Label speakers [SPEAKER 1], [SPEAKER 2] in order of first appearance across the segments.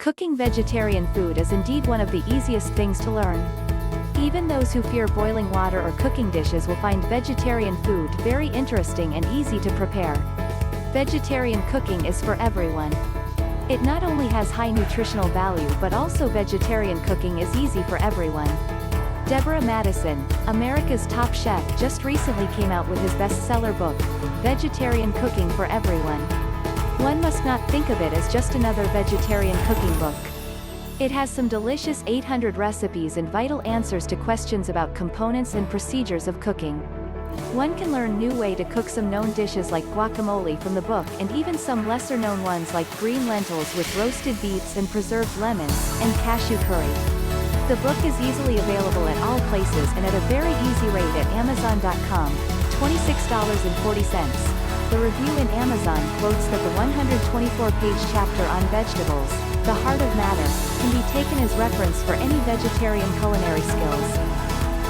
[SPEAKER 1] Cooking vegetarian food is indeed one of the easiest things to learn. Even those who fear boiling water or cooking dishes will find vegetarian food very interesting and easy to prepare. Vegetarian cooking is for everyone. It not only has high nutritional value but also vegetarian cooking is easy for everyone. Deborah Madison, America's top chef, just recently came out with his bestseller book, Vegetarian Cooking for Everyone. One must not think of it as just another vegetarian cooking book. It has some delicious 800 recipes and vital answers to questions about components and procedures of cooking. One can learn new way to cook some known dishes like guacamole from the book and even some lesser known ones like green lentils with roasted beets and preserved lemons, and cashew curry. The book is easily available at all places and at a very easy rate at Amazon.com, $26.40. The review in Amazon quotes that the 124-page chapter on vegetables, the heart of matter, can be taken as reference for any vegetarian culinary skills.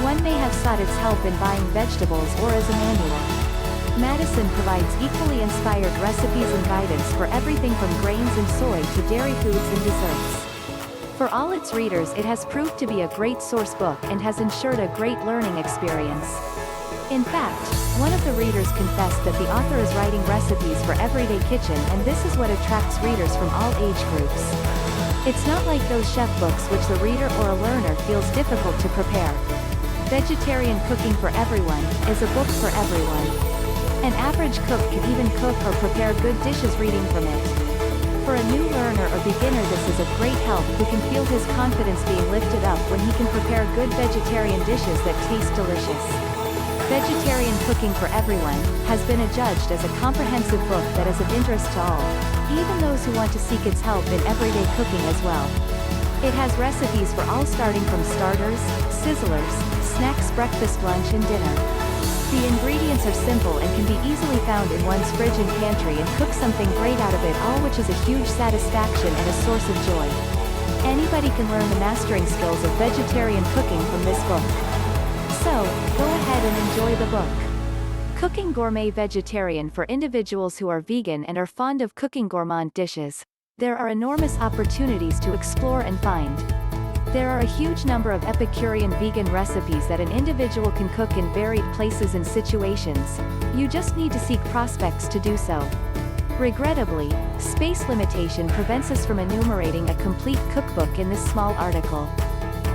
[SPEAKER 1] One may have sought its help in buying vegetables or as a manual. Madison provides equally inspired recipes and guidance for everything from grains and soy to dairy foods and desserts. For all its readers, it has proved to be a great source book and has ensured a great learning experience. In fact, one of the readers confessed that the author is writing recipes for everyday kitchen, and this is what attracts readers from all age groups. It's not like those chef books which the reader or a learner feels difficult to prepare. Vegetarian Cooking for Everyone is a book for everyone. An average cook can even cook or prepare good dishes reading from it. For a new learner or beginner, this is a great help who can feel his confidence being lifted up when he can prepare good vegetarian dishes that taste delicious. Vegetarian Cooking for Everyone has been adjudged as a comprehensive book that is of interest to all, even those who want to seek its help in everyday cooking as well. It has recipes for all, starting from starters, sizzlers, snacks, breakfast, lunch and dinner. The ingredients are simple and can be easily found in one's fridge and pantry, and cook something great out of it all, which is a huge satisfaction and a source of joy. Anybody can learn the mastering skills of vegetarian cooking from this book. So, go ahead and enjoy the book. Cooking Gourmet Vegetarian for individuals who are vegan and are fond of cooking gourmand dishes. There are enormous opportunities to explore and find. There are a huge number of Epicurean vegan recipes that an individual can cook in varied places and situations. You just need to seek prospects to do so. Regrettably, space limitation prevents us from enumerating a complete cookbook in this small article.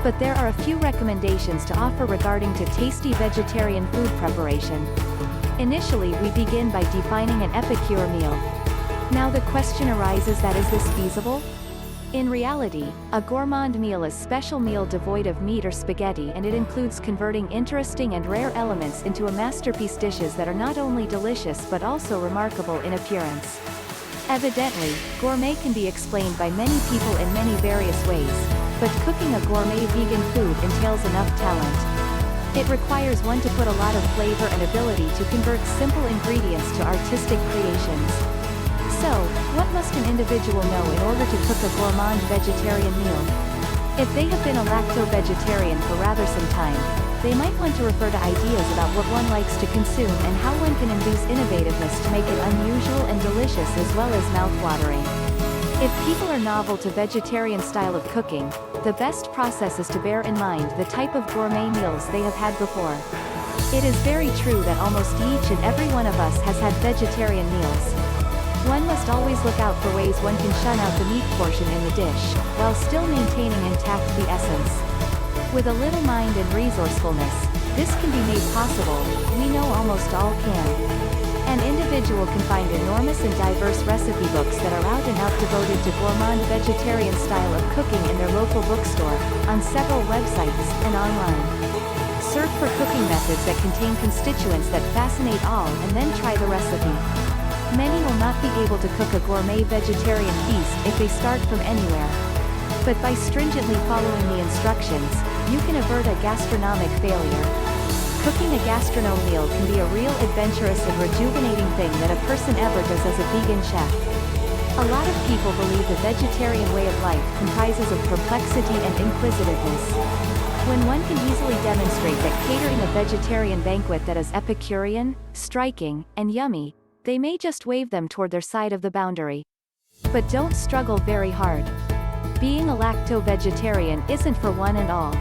[SPEAKER 1] But there are a few recommendations to offer regarding to tasty vegetarian food preparation. Initially, we begin by defining an epicure meal. Now the question arises, that is this feasible? In reality, a gourmand meal is a special meal devoid of meat or spaghetti, and it includes converting interesting and rare elements into a masterpiece, dishes that are not only delicious but also remarkable in appearance. Evidently, gourmet can be explained by many people in many various ways, but cooking a gourmet vegan food entails enough talent. It requires one to put a lot of flavor and ability to convert simple ingredients to artistic creations. So, what must an individual know in order to cook a gourmand vegetarian meal? If they have been a lacto-vegetarian for rather some time, they might want to refer to ideas about what one likes to consume and how one can induce innovativeness to make it unusual and delicious as well as mouth-watering. If people are novel to vegetarian style of cooking, the best process is to bear in mind the type of gourmet meals they have had before. It is very true that almost each and every one of us has had vegetarian meals. One must always look out for ways one can shun out the meat portion in the dish, while still maintaining intact the essence. With a little mind and resourcefulness, this can be made possible. We know almost all can. An individual can find enormous and diverse recipe books that are out and out devoted to gourmand vegetarian style of cooking in their local bookstore, on several websites, and online. Search for cooking methods that contain constituents that fascinate all, and then try the recipe. Many will not be able to cook a gourmet vegetarian feast if they start from anywhere. But by stringently following the instructions, you can avert a gastronomic failure. Cooking a gastronome meal can be a real adventurous and rejuvenating thing that a person ever does as a vegan chef. A lot of people believe the vegetarian way of life comprises of perplexity and inquisitiveness. When one can easily demonstrate that catering a vegetarian banquet that is Epicurean, striking, and yummy, they may just wave them toward their side of the boundary. But don't struggle very hard. Being a lacto-vegetarian isn't for one and all.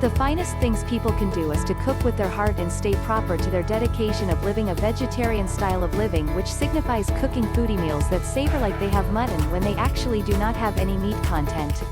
[SPEAKER 1] The finest things people can do is to cook with their heart and stay proper to their dedication of living a vegetarian style of living, which signifies cooking foodie meals that savor like they have mutton when they actually do not have any meat content.